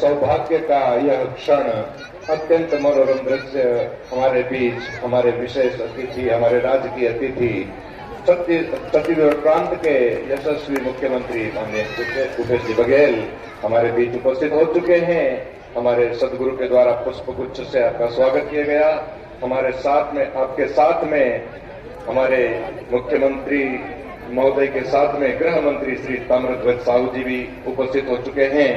सौभाग्य का यह क्षण, अत्यंत मनोरम दृश्य हमारे बीच हमारे विशेष अतिथि, हमारे राजकीय अतिथि छत्तीसगढ़ प्रांत के यशस्वी मुख्यमंत्री माननीय भूपेश जी बघेल हमारे बीच उपस्थित हो चुके हैं। हमारे सदगुरु के द्वारा पुष्पगुच्छ से आपका स्वागत किया गया। हमारे साथ में, आपके साथ में हमारे मुख्यमंत्री महोदय के साथ में गृह मंत्री श्री ताम्रध्वज साहू जी भी उपस्थित हो चुके हैं।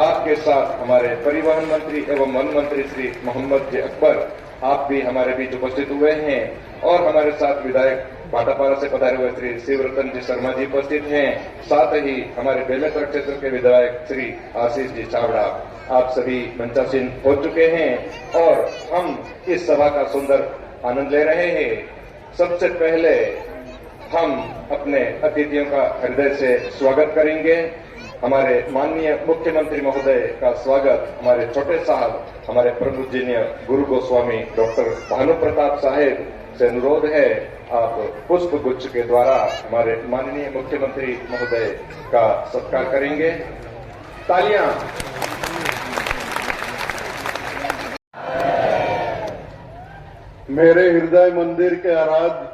आपके साथ हमारे परिवहन मंत्री एवं वन मंत्री श्री मोहम्मद जी अकबर, आप भी हमारे बीच उपस्थित हुए हैं। और हमारे साथ विधायक भाटापारा से पधारे हुए श्री शिवरतन जी शर्मा जी उपस्थित हैं। साथ ही हमारे बेमेतरा क्षेत्र के विधायक श्री आशीष जी चावड़ा, आप सभी मंचासीन हो चुके हैं और हम इस सभा का सुंदर आनंद ले रहे हैं। सबसे पहले हम अपने अतिथियों का हृदय से स्वागत करेंगे। हमारे माननीय मुख्यमंत्री महोदय का स्वागत हमारे छोटे साहब, हमारे प्रमुख पूजनीय गुरु गोस्वामी डॉक्टर भानु प्रताप साहेब से अनुरोध है, आप पुष्प गुच्छ के द्वारा हमारे माननीय मुख्यमंत्री महोदय का सत्कार करेंगे। तालियां। मेरे हृदय मंदिर के आराध्य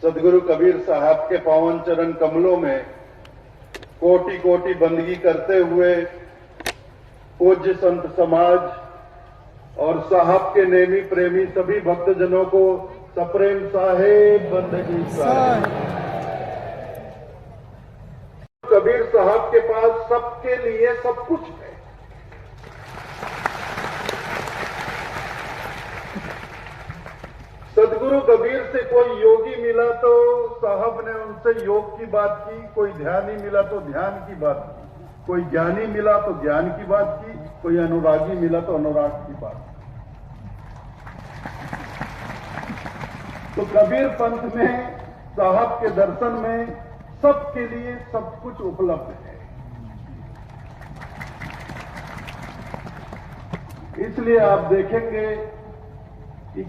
सदगुरु कबीर साहब के पावन चरण कमलों में कोटि कोटि बंदगी करते हुए पूज्य संत समाज और साहब के नेमी प्रेमी सभी भक्तजनों को सप्रेम साहेब बंदगी साहेब। कबीर साहब के पास सबके लिए सब कुछ है। सदगुरु कबीर से कोई योगी मिला तो साहब ने उनसे योग की बात की, कोई ध्यानी मिला तो ध्यान की बात की, कोई ज्ञानी मिला तो ज्ञान की बात की, कोई अनुरागी मिला तो अनुराग की बात की। तो कबीर पंथ में, साहब के दर्शन में सबके लिए सब कुछ उपलब्ध है। इसलिए आप देखेंगे कि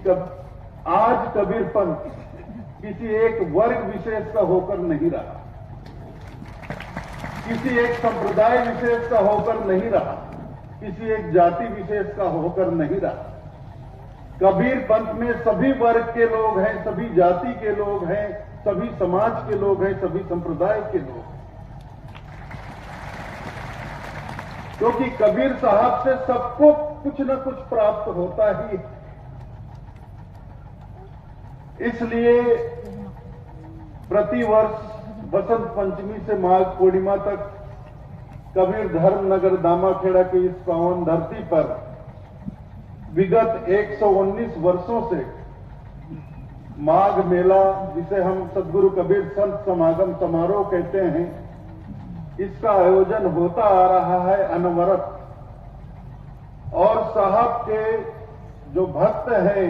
आज कबीर पंथ किसी एक वर्ग विशेष का होकर नहीं रहा, किसी एक संप्रदाय विशेष का होकर नहीं रहा, किसी एक जाति विशेष का होकर नहीं रहा। कबीर पंथ में सभी वर्ग के लोग हैं, सभी जाति के लोग हैं, सभी समाज के लोग हैं, सभी संप्रदाय के लोग हैं। क्योंकि कबीर साहब से सबको कुछ न कुछ प्राप्त होता ही है। इसलिए प्रतिवर्ष बसंत पंचमी से माघ पूर्णिमा तक कबीर धर्म नगर दामाखेड़ा की इस पावन धरती पर विगत 119 वर्षों से माघ मेला, जिसे हम सदगुरु कबीर संत समागम समारोह कहते हैं, इसका आयोजन होता आ रहा है अनवरत। और साहब के जो भक्त हैं,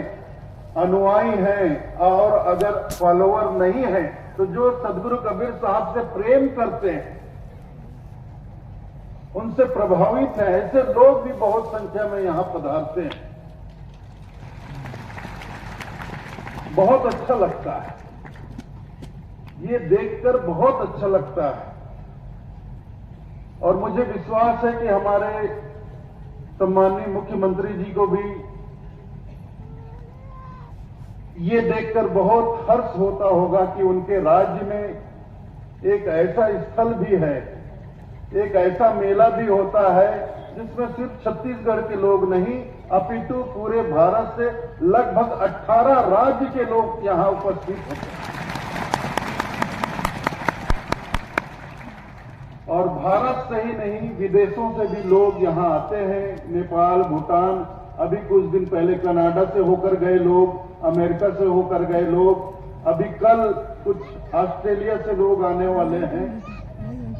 अनुयायी हैं और अगर फॉलोअर नहीं हैं तो जो सदगुरु कबीर साहब से प्रेम करते हैं, उनसे प्रभावित हैं, ऐसे लोग भी बहुत संख्या में यहां पधारते हैं। बहुत अच्छा लगता है, ये देखकर बहुत अच्छा लगता है। और मुझे विश्वास है कि हमारे सम्माननीय मुख्यमंत्री जी को भी ये देखकर बहुत हर्ष होता होगा कि उनके राज्य में एक ऐसा स्थल भी है, एक ऐसा मेला भी होता है जिसमें सिर्फ छत्तीसगढ़ के लोग नहीं अपितु पूरे भारत से लगभग 18 राज्य के लोग यहां उपस्थित होते हैं। और भारत से ही नहीं, विदेशों से भी लोग यहां आते हैं। नेपाल, भूटान, अभी कुछ दिन पहले कनाडा से होकर गए लोग, अमेरिका से होकर गए लोग, अभी कल कुछ ऑस्ट्रेलिया से लोग आने वाले हैं।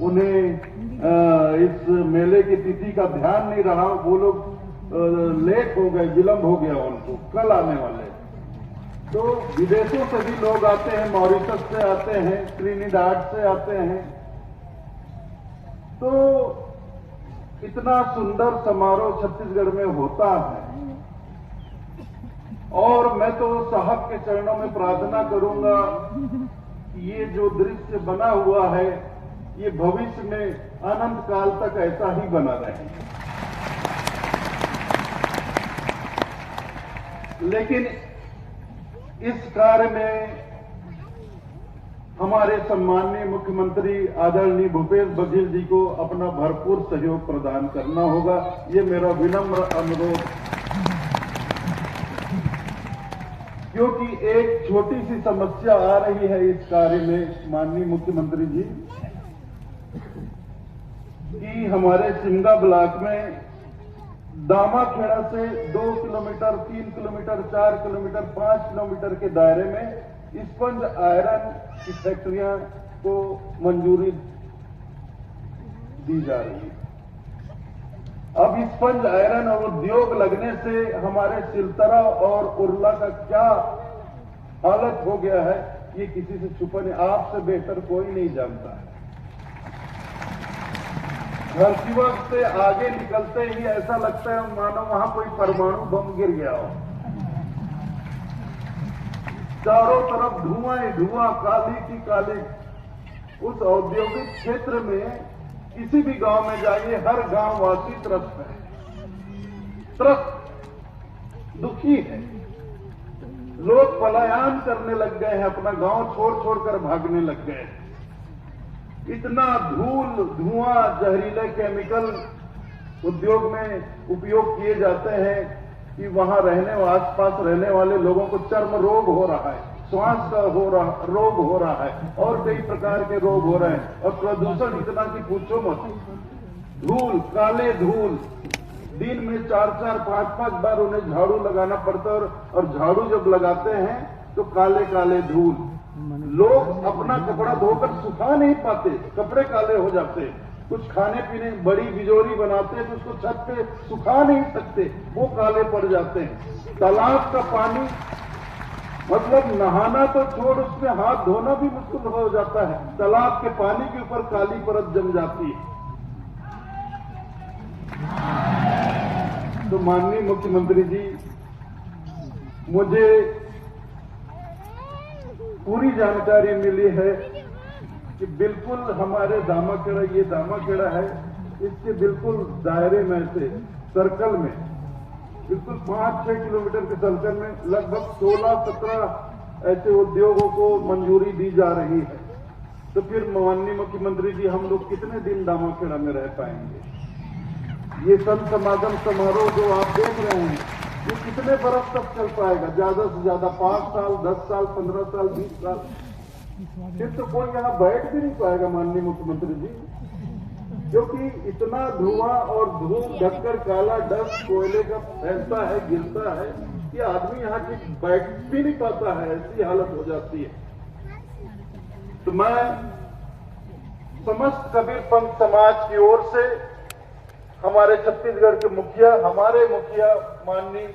उन्हें इस मेले की तिथि का ध्यान नहीं रहा, वो लोग लेट हो गए, विलंब हो गया, उनको कल आने वाले। तो विदेशों से भी लोग आते हैं, मॉरिशस से आते हैं, ट्रिनिडाड से आते हैं। तो इतना सुंदर समारोह छत्तीसगढ़ में होता है। और मैं तो साहब के चरणों में प्रार्थना करूंगा कि ये जो दृश्य बना हुआ है, ये भविष्य में अनंत काल तक ऐसा ही बना रहे। लेकिन इस कार्य में हमारे सम्माननीय मुख्यमंत्री आदरणीय भूपेश बघेल जी को अपना भरपूर सहयोग प्रदान करना होगा। ये मेरा विनम्र अनुरोध, क्योंकि एक छोटी सी समस्या आ रही है इस कार्य में माननीय मुख्यमंत्री जी, कि हमारे सिमगा ब्लॉक में दामाखेड़ा से 2 किलोमीटर, 3 किलोमीटर, 4 किलोमीटर, 5 किलोमीटर के दायरे में स्पंज आयरन की फैक्ट्रियां को मंजूरी दी जा रही है। अब स्पंज आयरन और उद्योग लगने से हमारे सिलतरा और उर्ला का क्या हालत हो गया है, ये किसी से छुपा नहीं, आपसे बेहतर कोई नहीं जानता है। धरतीवा से आगे निकलते ही ऐसा लगता है मानो वहां कोई परमाणु बम गिर गया हो। चारों तरफ धुआं ही धुआं, काली की काली। उस औद्योगिक क्षेत्र में किसी भी गांव में जाइए, हर गांव वासी त्रस्त है, त्रस्त, दुखी है। लोग पलायन करने लग गए हैं, अपना गांव छोड़ छोड़कर भागने लग गए हैं। इतना धूल, धुआं, जहरीले केमिकल उद्योग में उपयोग किए जाते हैं कि वहां आसपास रहने वाले लोगों को चर्म रोग हो रहा है, श्वास का रोग हो रहा है, और कई प्रकार के रोग हो रहे हैं। और प्रदूषण इतना कि पूछो मत। धूल, काले धूल, दिन में 4-4, 5-5 बार उन्हें झाड़ू लगाना पड़ता है, और झाड़ू जब लगाते हैं तो काले काले धूल। लोग अपना कपड़ा धोकर सुखा नहीं पाते, कपड़े काले हो जाते हैं। कुछ खाने पीने बड़ी बिजोरी बनाते हैं तो उसको छत पे सुखा नहीं सकते, वो काले पड़ जाते हैं। तालाब का पानी, मतलब नहाना तो छोड़, उसमें हाथ धोना भी मुश्किल हो जाता है। तालाब के पानी के ऊपर काली परत जम जाती है। तो माननीय मुख्यमंत्री जी, मुझे पूरी जानकारी मिली है कि बिल्कुल हमारे दामाखेड़ा, ये दामाखेड़ा है, इसके बिल्कुल दायरे में से, सर्कल में, बिल्कुल 5-6 किलोमीटर के सर्कल में लगभग 16-17 ऐसे उद्योगों को मंजूरी दी जा रही है। तो फिर माननीय मुख्यमंत्री जी, हम लोग कितने दिन दामाखेड़ा में रह पाएंगे? ये संत समागम समारोह जो आप देख रहे हैं, ये कितने बरस तक चल पाएगा? ज्यादा से ज्यादा 5 साल, 10 साल, 15 साल, 20 साल। फिर तो कोई यहां बैठ भी नहीं पाएगा माननीय मुख्यमंत्री जी, क्योंकि इतना धुआं और धूल ढककर काला डस्ट कोयले का फैलता है, गिरता है कि आदमी यहां की बैठ भी नहीं पाता है, ऐसी हालत हो जाती है। तो मैं समस्त कबीर पंथ समाज की ओर से हमारे छत्तीसगढ़ के मुखिया, हमारे मुखिया माननीय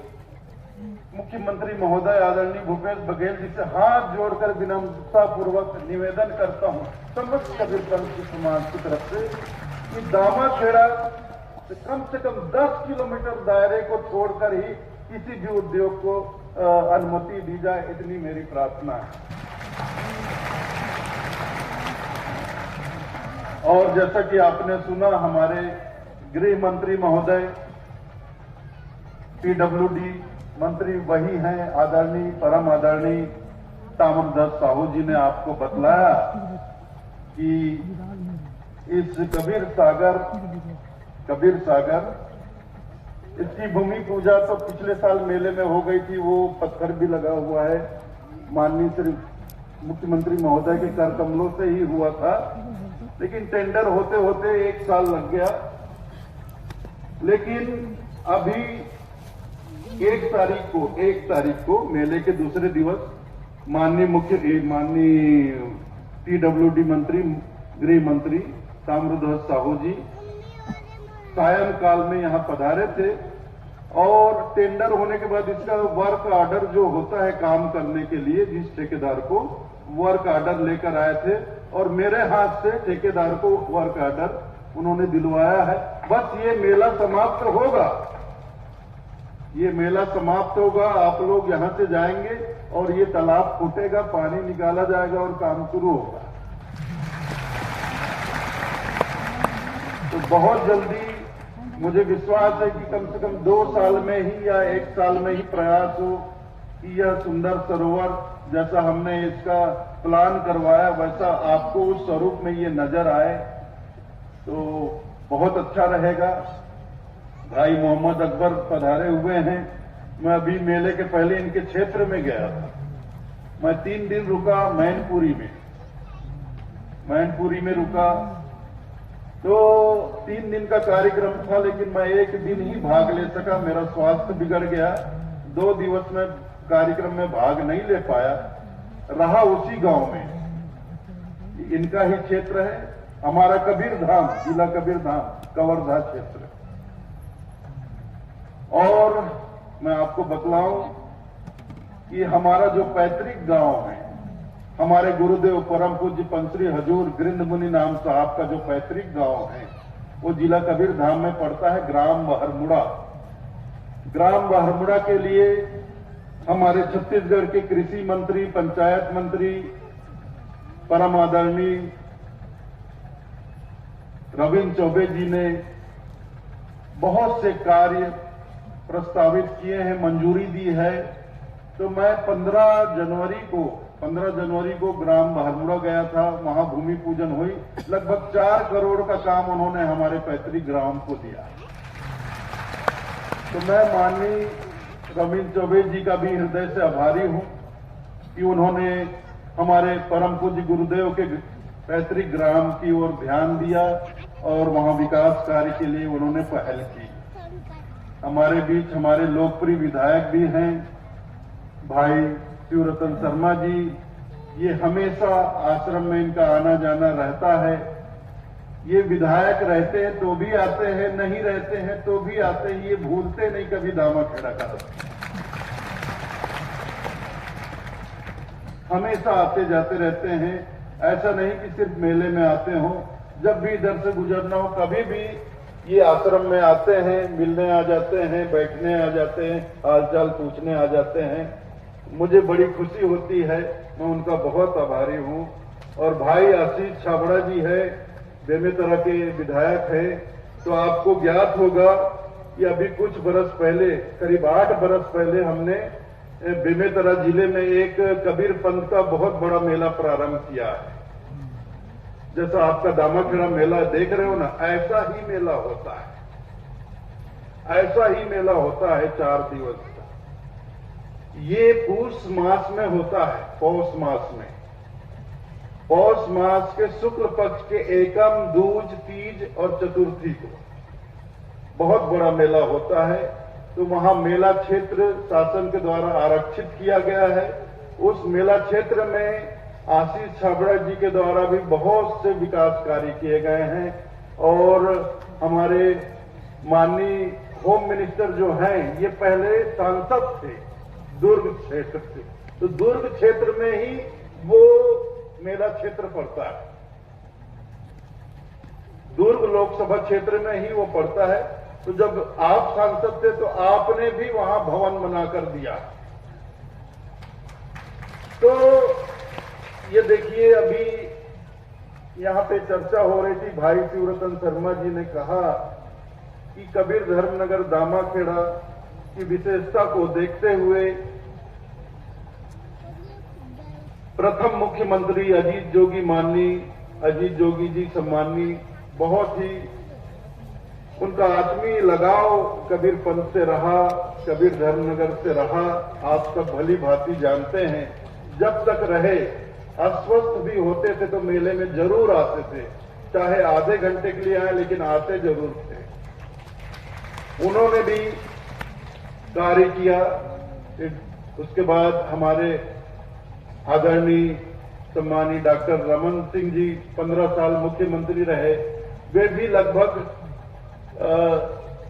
मुख्यमंत्री महोदय आदरणीय भूपेश बघेल जी से हाथ जोड़कर विनम्रता पूर्वक निवेदन करता हूं समस्त कबीर पंथ की समाज की तरफ से कि दामाखेड़ा से कम 10 किलोमीटर दायरे को छोड़कर ही किसी भी उद्योग को अनुमति दी जाए, इतनी मेरी प्रार्थना है। और जैसा कि आपने सुना, हमारे गृह मंत्री महोदय, पीडब्ल्यूडी मंत्री वही हैं, आदरणीय, परम आदरणीय ताम्रध्वज साहू जी ने आपको बतलाया कि इस कबीर सागर इसकी भूमि पूजा तो पिछले साल मेले में हो गई थी, वो पत्थर भी लगा हुआ है। माननीय श्री मुख्यमंत्री महोदय के कर कमलों से ही हुआ था, लेकिन टेंडर होते होते 1 साल लग गया। लेकिन अभी 1 तारीख को मेले के दूसरे दिवस माननीय पीडब्ल्यूडी मंत्री, गृह मंत्री ताम्रध्वज साहू जी सायंकाल में यहां पधारे थे, और टेंडर होने के बाद इसका वर्क ऑर्डर जो होता है काम करने के लिए, जिस ठेकेदार को वर्क ऑर्डर लेकर आए थे, और मेरे हाथ से ठेकेदार को वर्क ऑर्डर उन्होंने दिलवाया है। बस ये मेला समाप्त होगा, ये मेला समाप्त होगा, आप लोग यहां से जाएंगे और ये तालाब फूटेगा, पानी निकाला जाएगा और काम शुरू होगा। तो बहुत जल्दी मुझे विश्वास है कि कम से कम 2 साल में ही या 1 साल में ही प्रयास हो कि यह सुंदर सरोवर जैसा हमने इसका प्लान करवाया वैसा आपको उस स्वरूप में ये नजर आए तो बहुत अच्छा रहेगा। भाई मोहम्मद अकबर पधारे हुए हैं। मैं अभी मेले के पहले इनके क्षेत्र में गया था। मैं 3 दिन रुका मैनपुरी में रुका। तो 3 दिन का कार्यक्रम था, लेकिन मैं 1 दिन ही भाग ले सका। मेरा स्वास्थ्य बिगड़ गया। 2 दिवस में कार्यक्रम में भाग नहीं ले पाया। रहा उसी गांव में। इनका ही क्षेत्र है, हमारा कबीरधाम, जिला कबीरधाम, कवर्धा क्षेत्र। और मैं आपको बतलाऊं कि हमारा जो पैतृक गांव है, हमारे गुरुदेव परम पूज्य पंचरी हजूर गृंद मुनि नाम साहब का जो पैतृक गांव है, वो जिला कबीरधाम में पड़ता है, ग्राम बहरमुड़ा। ग्राम बहरमुड़ा के लिए हमारे छत्तीसगढ़ के कृषि मंत्री, पंचायत मंत्री, परम आदरणीय रविंद्र चौबे जी ने बहुत से कार्य प्रस्तावित किए हैं, मंजूरी दी है। तो मैं 15 जनवरी को ग्राम बहरमुड़ा गया था। वहां भूमि पूजन हुई। लगभग 4 करोड़ का काम उन्होंने हमारे पैतृक ग्राम को दिया। तो मैं माननीय रविंद्र चौबे जी का भी हृदय से आभारी हूं कि उन्होंने हमारे परम पूज्य गुरुदेव के पैतृक ग्राम की ओर ध्यान दिया और वहां विकास कार्य के लिए उन्होंने पहल की। हमारे बीच हमारे लोकप्रिय विधायक भी हैं, भाई शिवरतन शर्मा जी। ये हमेशा आश्रम में इनका आना जाना रहता है। ये विधायक रहते हैं तो भी आते हैं, नहीं रहते हैं तो भी आते हैं। ये भूलते नहीं कभी दामाखेड़ा का। हमेशा आते जाते रहते हैं। ऐसा नहीं कि सिर्फ मेले में आते हों। जब भी इधर से गुजरना हो, कभी भी ये आश्रम में आते हैं, मिलने आ जाते हैं, बैठने आ जाते हैं, हालचाल पूछने आ जाते हैं। मुझे बड़ी खुशी होती है, मैं उनका बहुत आभारी हूं। और भाई आशीष छाबड़ा जी है, बेमेतरा के विधायक है। तो आपको ज्ञात होगा कि अभी कुछ बरस पहले, करीब 8 बरस पहले, हमने बेमेतरा जिले में एक कबीर पंथ का बहुत बड़ा मेला प्रारंभ किया है। जैसा आपका दामाखेड़ा मेला देख रहे हो ना, ऐसा ही मेला होता है। ऐसा ही मेला होता है 4 दिवस का। ये पूष मास में होता है, पौष मास में। पौष मास के शुक्ल पक्ष के एकम, दूज, तीज और चतुर्थी को बहुत बड़ा मेला होता है। तो वहां मेला क्षेत्र शासन के द्वारा आरक्षित किया गया है। उस मेला क्षेत्र में आशीष छाबड़ा जी के द्वारा भी बहुत से विकास कार्य किए गए हैं। और हमारे माननीय होम मिनिस्टर जो हैं, ये पहले सांसद थे दुर्ग क्षेत्र से। तो दुर्ग क्षेत्र में ही वो मेला क्षेत्र पड़ता है। दुर्ग लोकसभा क्षेत्र में ही वो पड़ता है। तो जब आप सांसद थे तो आपने भी वहां भवन बनाकर दिया। तो ये देखिए, अभी यहां पे चर्चा हो रही थी, भाई शिवरतन शर्मा जी ने कहा कि कबीर धर्मनगर दामाखेड़ा की विशेषता को देखते हुए प्रथम मुख्यमंत्री अजीत जोगी, माननीय अजीत जोगी जी सम्माननीय, बहुत ही उनका आत्मीय लगाव कबीर पंथ से रहा, कबीर धर्मनगर से रहा। आप सब भली भांति जानते हैं, जब तक रहे अस्वस्थ भी होते थे तो मेले में जरूर आते थे, चाहे आधे घंटे के लिए आए, लेकिन आते जरूर थे। उन्होंने भी कार्य किया। उसके बाद हमारे आदरणीय सम्मानीय डॉक्टर रमन सिंह जी 15 साल मुख्यमंत्री रहे। वे भी लगभग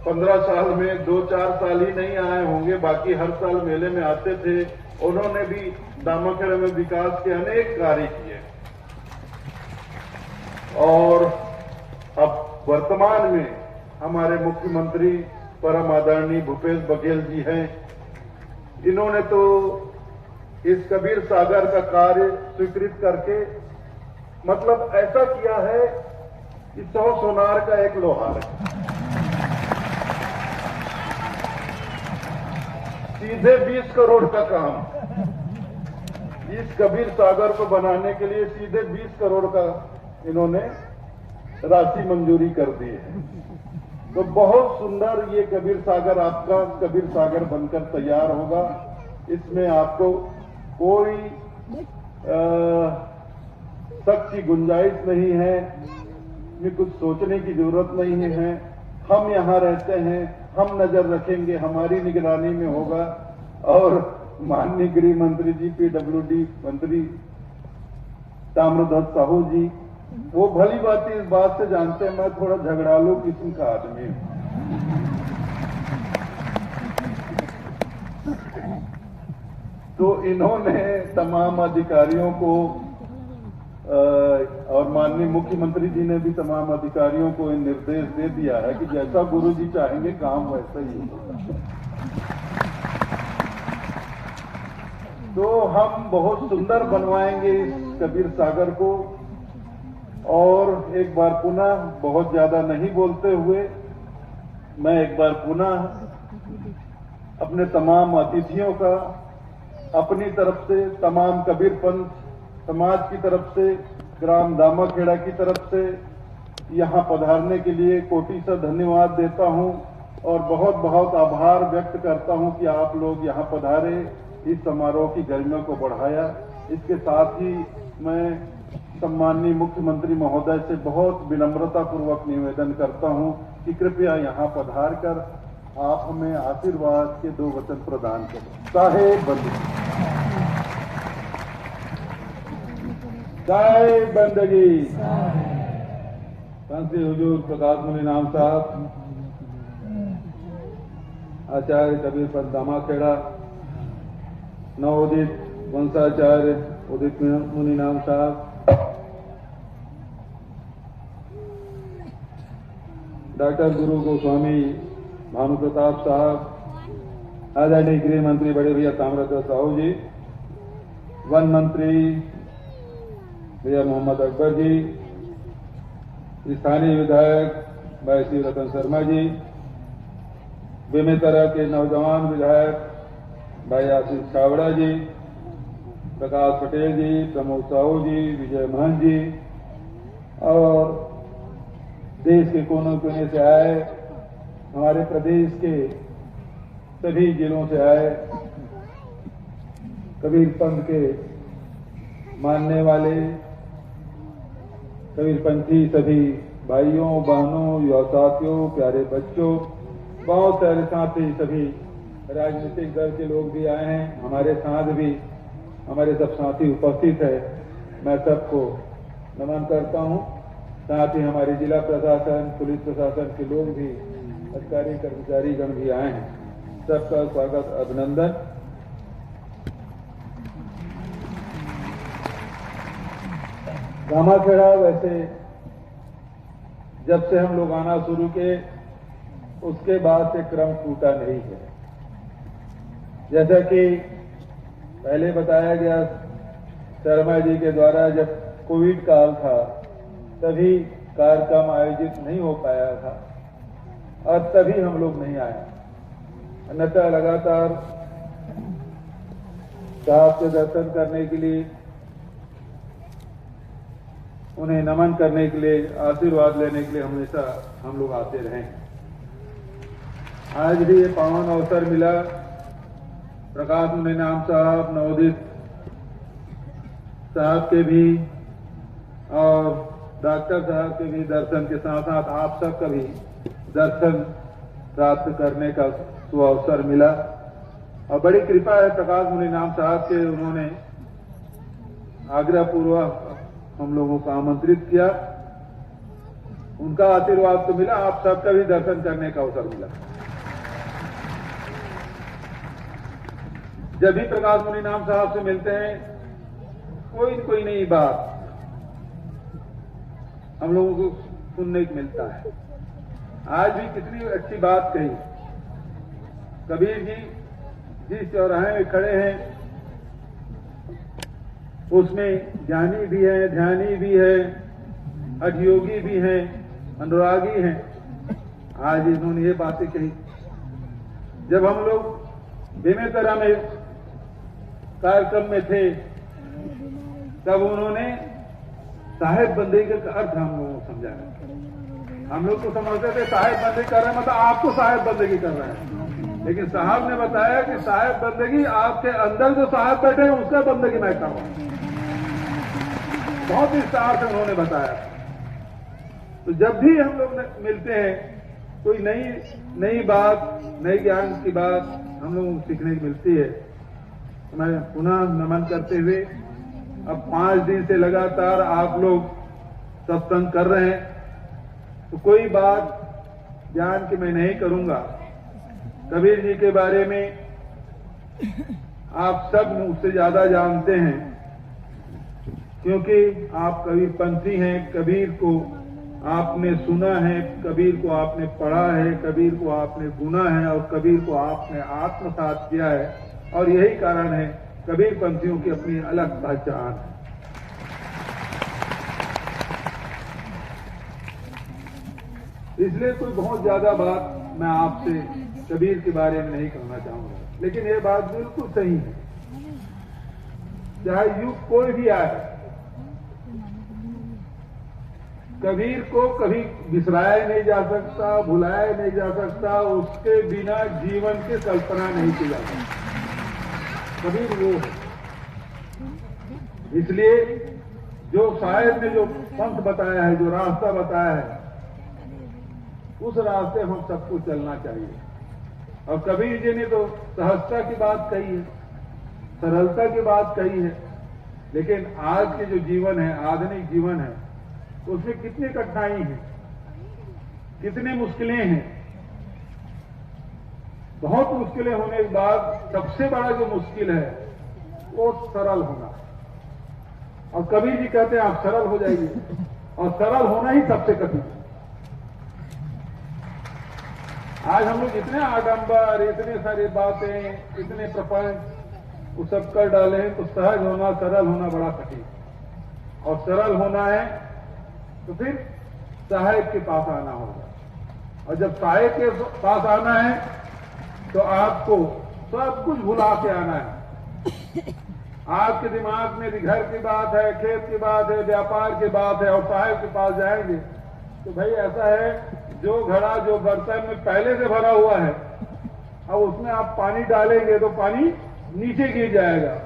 15 साल में 2-4 साल ही नहीं आए होंगे, बाकी हर साल मेले में आते थे। उन्होंने भी दामाखेड़ा में विकास के अनेक कार्य किए। और अब वर्तमान में हमारे मुख्यमंत्री परम आदरणीय भूपेश बघेल जी हैं। इन्होंने तो इस कबीर सागर का कार्य स्वीकृत करके मतलब ऐसा किया है कि 100 सोनार का 1 लोहार है। सीधे 20 करोड़ का काम, इस कबीर सागर को बनाने के लिए सीधे 20 करोड़ का इन्होंने राशि मंजूरी कर दी है। तो बहुत सुंदर ये कबीर सागर आपका कबीर सागर बनकर तैयार होगा। इसमें आपको कोई शक की गुंजाइश नहीं है, इसमें कुछ सोचने की जरूरत नहीं है। हम यहाँ रहते हैं, हम नजर रखेंगे, हमारी निगरानी में होगा। और माननीय गृह मंत्री जी, पीडब्ल्यूडी मंत्री ताम्रध्वज साहू जी, वो भली बात इस बात से जानते हैं मैं थोड़ा झगड़ालू किस्म का आदमी हूं। तो इन्होंने तमाम अधिकारियों को और माननीय मुख्यमंत्री जी ने भी तमाम अधिकारियों को निर्देश दे दिया है कि जैसा गुरु जी चाहेंगे काम वैसा ही होगा। तो हम बहुत सुंदर बनवाएंगे इस कबीर सागर को। और एक बार पुनः, बहुत ज्यादा नहीं बोलते हुए, मैं एक बार पुनः अपने तमाम अतिथियों का अपनी तरफ से, तमाम कबीर पंथ समाज की तरफ से, ग्राम दामाखेड़ा की तरफ से यहाँ पधारने के लिए कोटि से धन्यवाद देता हूँ और बहुत बहुत आभार व्यक्त करता हूँ कि आप लोग यहाँ पधारे, इस समारोह की गरिमा को बढ़ाया। इसके साथ ही मैं सम्माननीय मुख्यमंत्री महोदय से बहुत विनम्रता पूर्वक निवेदन करता हूँ कि कृपया यहाँ पधार कर आप हमें आशीर्वाद के 2 वचन प्रदान करें। साहेब बंदगी, जय बंदगी। शांति हुजूर प्रकाश मुनि नाम साहब, आचार्य कबीर पंथ दामाखेड़ा, नवोदित वंशाचार्य उदित मुनि नाम साहब, डॉक्टर गुरु गोस्वामी भानु प्रताप साहब, आदरणीय गृह मंत्री बड़े भैया ताम्रध्वज साहू जी, वन मंत्री भैया मोहम्मद अकबर जी, स्थानीय विधायक भाई श्री रतन शर्मा जी, बेमेतरा के नौजवान विधायक भाई आशीष छावड़ा जी, प्रकाश पटेल जी, प्रमोद साहू जी, विजय महंत जी और देश के कोनों कोने से आए, हमारे प्रदेश के सभी जिलों से आए कबीर पंथ के मानने वाले कबीरपंथी सभी भाइयों बहनों, युवा साथियों, प्यारे बच्चों, बहुत सारे साथी, सभी राजनीतिक दल के लोग भी आए हैं, हमारे साथ भी हमारे सब साथी उपस्थित है। मैं सबको नमन करता हूं। साथ ही हमारे जिला प्रशासन, पुलिस प्रशासन के लोग भी, अधिकारी कर्मचारी गण भी आए हैं। सबका स्वागत, अभिनंदन। दामाखेड़ा वैसे जब से हम लोग आना शुरू किए उसके बाद से क्रम टूटा नहीं है। जैसा कि पहले बताया गया शर्मा जी के द्वारा, जब कोविड काल था तभी कार्यक्रम आयोजित नहीं हो पाया था और तभी हम लोग नहीं आए। अन्यथा लगातार साहब के दर्शन करने के लिए, उन्हें नमन करने के लिए, आशीर्वाद लेने के लिए हमेशा हम लोग आते रहे। आज भी ये पावन अवसर मिला। प्रकाश मुनि नाम साहब, नवोदित साहब के भी और डॉक्टर साहब के भी दर्शन के साथ साथ आप सबका भी दर्शन प्राप्त करने का सुअवसर मिला और बड़ी कृपा है प्रकाश मुनि नाम साहब के। उन्होंने आग्रह पूर्वक हम लोगों को आमंत्रित किया, उनका आशीर्वाद तो मिला, आप सबका भी दर्शन करने का अवसर मिला। जब भी प्रकाश मुनि नाम साहब से मिलते हैं कोई नई बात हम लोगों को सुनने को मिलता है। आज भी कितनी अच्छी बात कही। कबीर जी जिस चौराहे में खड़े हैं उसमें ज्ञानी भी है, ध्यानी भी है, हठयोगी भी है, अनुरागी हैं। आज इन्होंने ये बातें कही। जब हम लोग बेमेतरा में कार्यक्रम में थे, तब उन्होंने साहेब बंदगी का अर्थ हम लोगों को समझाया। हम लोग तो समझते थे साहेब बंदगी कर रहे हैं मतलब आपको साहेब बंदगी कर रहे हैं, लेकिन साहब ने बताया कि साहेब बंदगी आपके अंदर जो साहब बैठे हैं उसका बंदगी मैं कर रहा हूं। बहुत विस्तार से उन्होंने बताया। तो जब भी हम लोग मिलते हैं कोई नई बात, नई ज्ञान की बात हम लोगों को सीखने की मिलती है। तो मैं पुनः नमन करते हुए अब 5 दिन से लगातार आप लोग सत्संग कर रहे हैं, तो कोई बात ज्ञान की मैं नहीं करूंगा। कबीर जी के बारे में आप सब मुझसे ज्यादा जानते हैं, क्योंकि आप कबीर पंथी हैं। कबीर को आपने सुना है, कबीर को आपने पढ़ा है, कबीर को आपने गुना है और कबीर को आपने आत्मसात किया है। और यही कारण है कबीर पंथियों की अपनी अलग पहचान है। इसलिए कोई बहुत ज्यादा बात मैं आपसे कबीर के बारे में नहीं कहना चाहूंगा, लेकिन ये बात बिल्कुल सही है। चाहे युग कोई भी आए, कबीर को कभी बिसराया नहीं जा सकता, भुलाया नहीं जा सकता, उसके बिना जीवन की कल्पना नहीं की जा सकती। कबीर वो है। इसलिए जो शायद ने जो पंथ बताया है, जो रास्ता बताया है, उस रास्ते हम सबको चलना चाहिए। और कबीर जी ने तो सहजता की बात कही है, सरलता की बात कही है, लेकिन आज के जो जीवन है, आधुनिक जीवन है, उसमें कितनी कठिनाई है, कितनी मुश्किलें हैं। बहुत मुश्किलें होने के बाद सबसे बड़ा जो मुश्किल है वो सरल होना। और कबीर जी कहते हैं आप सरल हो जाइए, और सरल होना ही सबसे कठिन है। आज हम लोग इतने आडंबर, इतने सारी बातें, इतने प्रपंच वो सब कर डाले हैं, तो सहज होना, सरल होना बड़ा कठिन। और सरल होना है तो फिर साहेब के पास आना होगा, और जब साहेब के पास आना है तो आपको सब कुछ भुला के आना है। आपके दिमाग में घर की बात है, खेत की बात है, व्यापार की बात है, और साहेब के पास जाएंगे तो भाई ऐसा है, जो घड़ा जो बर्तन में पहले से भरा हुआ है, अब उसमें आप पानी डालेंगे तो पानी नीचे गिर जाएगा।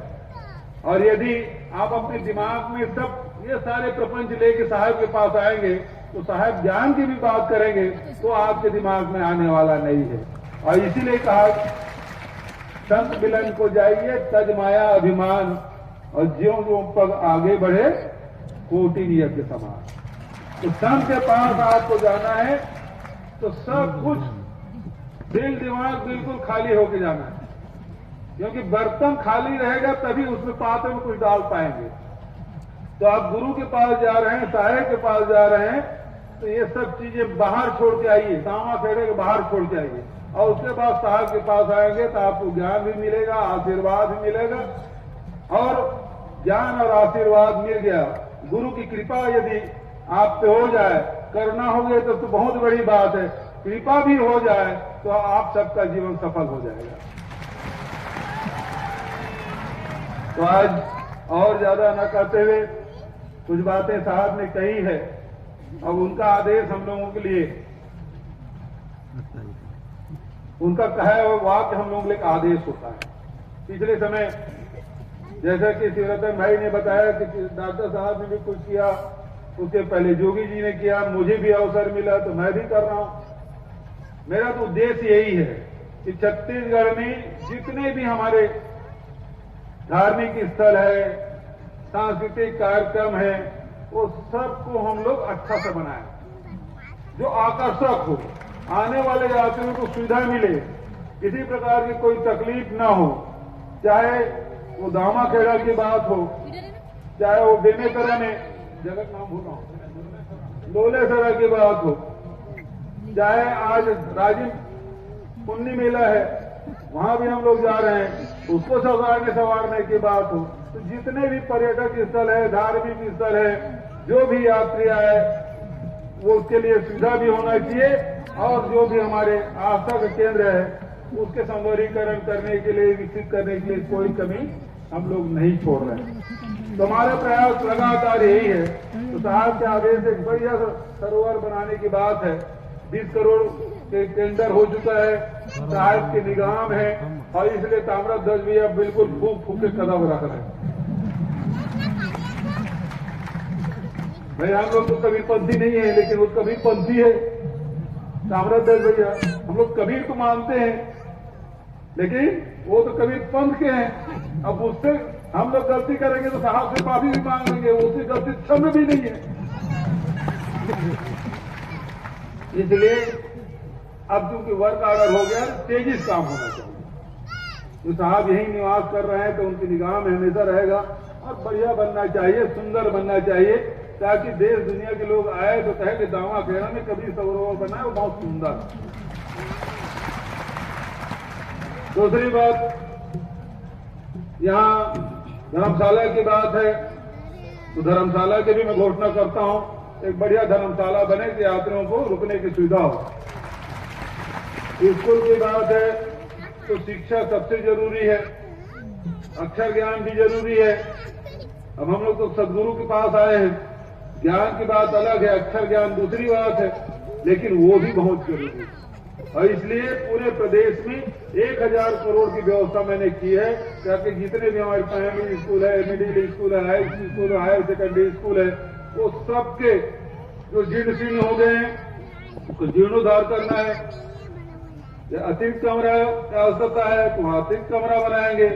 और यदि आप अपने दिमाग में सब ये सारे प्रपंच लेके साहब के पास आएंगे तो साहब ज्ञान की भी बात करेंगे तो आपके दिमाग में आने वाला नहीं है। और इसीलिए कहा संत मिलन को जाइए तज माया अभिमान, और ज्यों ज्यों पग आगे बढ़े कोटि नियत के समान। तो संत के पास आपको जाना है तो सब कुछ दिल दिमाग बिल्कुल खाली होके जाना है, क्योंकि बर्तन खाली रहेगा तभी उसमें पात्र में कुछ डाल पाएंगे। तो आप गुरु के पास जा रहे हैं, साहेब के पास जा रहे हैं, तो ये सब चीजें बाहर छोड़ के आइए, सामा फेरे के बाहर छोड़ के आइए, और उसके बाद साहब के पास आएंगे तो आपको ज्ञान भी मिलेगा, आशीर्वाद भी मिलेगा। और ज्ञान और आशीर्वाद मिल गया, गुरु की कृपा यदि आप पे हो जाए, करना हो गया तो बहुत बड़ी बात है, कृपा भी हो जाए तो आप सबका जीवन सफल हो जाएगा। तो आज और ज्यादा न करते हुए कुछ बातें साहब ने कही है, अब उनका आदेश हम लोगों के लिए, उनका कहा हुआ वाक्य हम लोगों के लिए आदेश होता है। पिछले समय जैसा कि शिवरतन भाई ने बताया कि डॉक्टर साहब ने भी कुछ किया, उसके पहले जोगी जी ने किया, मुझे भी अवसर मिला तो मैं भी कर रहा हूं। मेरा तो उद्देश्य यही है कि छत्तीसगढ़ में जितने भी हमारे धार्मिक स्थल है, सांस्कृतिक कार्यक्रम है, वो सबको हम लोग अच्छा से बनाएं, जो आकर्षक हो, आने वाले यात्रियों को सुविधा मिले, किसी प्रकार की कोई तकलीफ ना हो, चाहे वो दामा खेड़ा की बात हो, चाहे वो बेमेतरा में जगत नाम भूल रहा हूं, लोलेसरा की बात हो, चाहे आज राजीव पुण्य मेला है वहां भी हम लोग जा रहे हैं, उसको संवारने की बात हो। तो जितने भी पर्यटक स्थल है, धार्मिक स्थल है, जो भी यात्री आए वो उसके लिए सुविधा भी होना चाहिए, और जो भी हमारे आस्था का केंद्र है उसके सौंदर्यीकरण करने के लिए, विकसित करने के लिए कोई कमी हम लोग नहीं छोड़ रहे हैं। तो हमारा प्रयास लगातार यही है। तो साहब के आदेश एक बढ़िया सरोवर बनाने की बात है। 20 करोड़ के टेंडर हो चुका है, साहब के निगाम है, और इसलिए ताम्रध्वज भी अब बिल्कुल फूक फूक के कदम रख रहे हैं। भाई हम लोग तो कबीरपंथी नहीं है, लेकिन वो कबीरपंथी है ताम्रध्वज भैया। हम लोग कबीर को मानते हैं, लेकिन वो तो कबीर पंथ के हैं। अब उससे हम लोग गलती करेंगे तो साहब से माफी भी मांग लेंगे, उसकी गलती क्षम्य भी नहीं है। इसलिए अब चूंकि वर्क ऑर्डर हो गया, तेजी से काम होना चाहिए। जो साहब यही निवास कर रहे हैं तो उनकी निगाह में हमेशा रहेगा, और बढ़िया बनना चाहिए, सुंदर बनना चाहिए, ताकि देश दुनिया के लोग आए तो कहे कि दामाखेड़ा में कभी सरोवर बना है, वो बहुत सुंदर। दूसरी बात, यहाँ धर्मशाला की बात है, तो धर्मशाला की भी मैं घोषणा करता हूँ, एक बढ़िया धर्मशाला बने कि यात्रियों को रुकने की सुविधा हो। स्कूल की बात है तो शिक्षा सबसे जरूरी है, अक्षर ज्ञान भी जरूरी है। अब हम लोग तो सदगुरु के पास आए हैं, ज्ञान की बात अलग है, अक्षर ज्ञान दूसरी बात है, लेकिन वो भी बहुत जरूरी है। और इसलिए पूरे प्रदेश में 1000 करोड़ की व्यवस्था मैंने की है, ताकि जितने भी हमारे प्राइमरी स्कूल है, मिडिल स्कूल है, हाई स्कूल है, हायर सेकेंडरी स्कूल है, वो सबके जो जीर्ण शीर्ण हो गए हैं उसको जीर्णोद्धार करना है। अतिरिक्त कमरा की आवश्यकता है तो वहां अतिरिक्त कमरा बनाएंगे।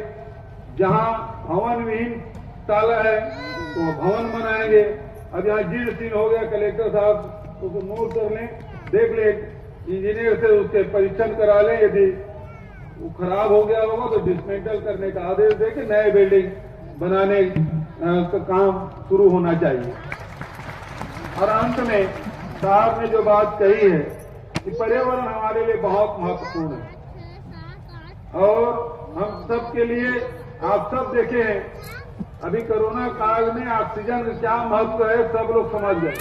जहां भवन विहीन ताला है तो भवन बनाएंगे। अब यहाँ जीर्ण शीर्ण हो गया, कलेक्टर साहब उसको नोट कर लें, देख लें, इंजीनियर से उसके परीक्षण करा लें, यदि वो खराब हो गया होगा तो डिसमेंटल करने का आदेश दे के नए बिल्डिंग बनाने का काम शुरू होना चाहिए। और अंत में साहब ने जो बात कही है कि पर्यावरण हमारे लिए बहुत महत्वपूर्ण है, और हम सब के लिए, आप सब देखे हैं अभी कोरोना काल में ऑक्सीजन का क्या महत्व है, सब लोग समझ गए।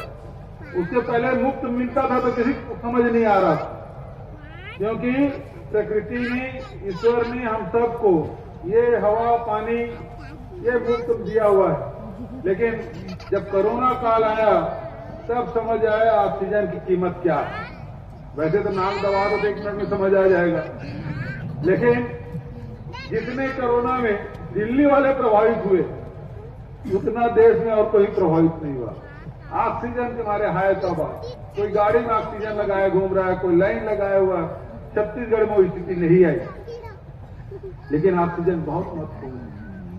उससे पहले मुफ्त मिलता था तो किसी को समझ नहीं आ रहा था, क्योंकि प्रकृति ने, ईश्वर ने हम सबको ये हवा पानी ये मुफ्त दिया हुआ है। लेकिन जब कोरोना काल आया तब समझ आया ऑक्सीजन की कीमत क्या है। वैसे तो नाम दबा तो 1 मिनट में समझ आ जाएगा, लेकिन जितने कोरोना में दिल्ली वाले प्रभावित हुए उतना देश में और कोई प्रभावित नहीं हुआ। ऑक्सीजन के मारे हाय तौबा, कोई गाड़ी में ऑक्सीजन लगाए घूम रहा है, कोई लाइन लगाया हुआ। छत्तीसगढ़ में वो स्थिति नहीं आई, लेकिन ऑक्सीजन बहुत महत्वपूर्ण है।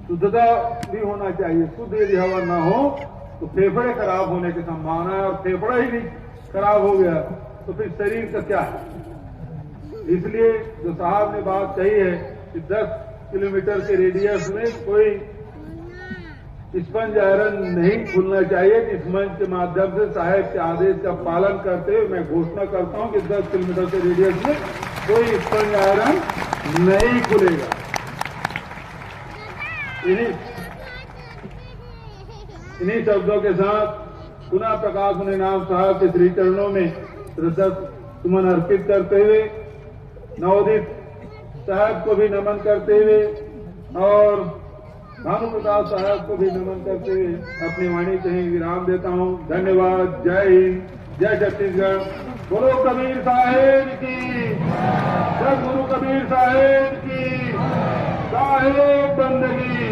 शुद्धता भी होना चाहिए, शुद्ध यदि हवा न हो तो फेफड़े खराब होने की संभावना है, और फेफड़ा ही नहीं खराब हो गया तो फिर शरीर का क्या है। इसलिए जो साहब ने बात कही है कि 10 किलोमीटर के रेडियस में कोई स्पंज आयरन नहीं खुलना चाहिए। इस मंच के माध्यम से साहब के आदेश का पालन करते हुए मैं घोषणा करता हूं कि 10 किलोमीटर के रेडियस में कोई स्पंज आयरन नहीं खुलेगा। इन्हीं शब्दों के साथ पुनः प्रकाश मुनिनाथ साहब के श्री चरणों में श्रद्धा सुमन अर्पित करते हुए, नवोदित साहब को भी नमन करते हुए और भानु प्रताप साहब को भी नमन करते हुए अपनी वाणी कहीं विराम देता हूं। धन्यवाद। जय हिंद, जय छत्तीसगढ़। बोलो कबीर साहेब की, जय गुरु कबीर साहेब की, साहेब बंदगी।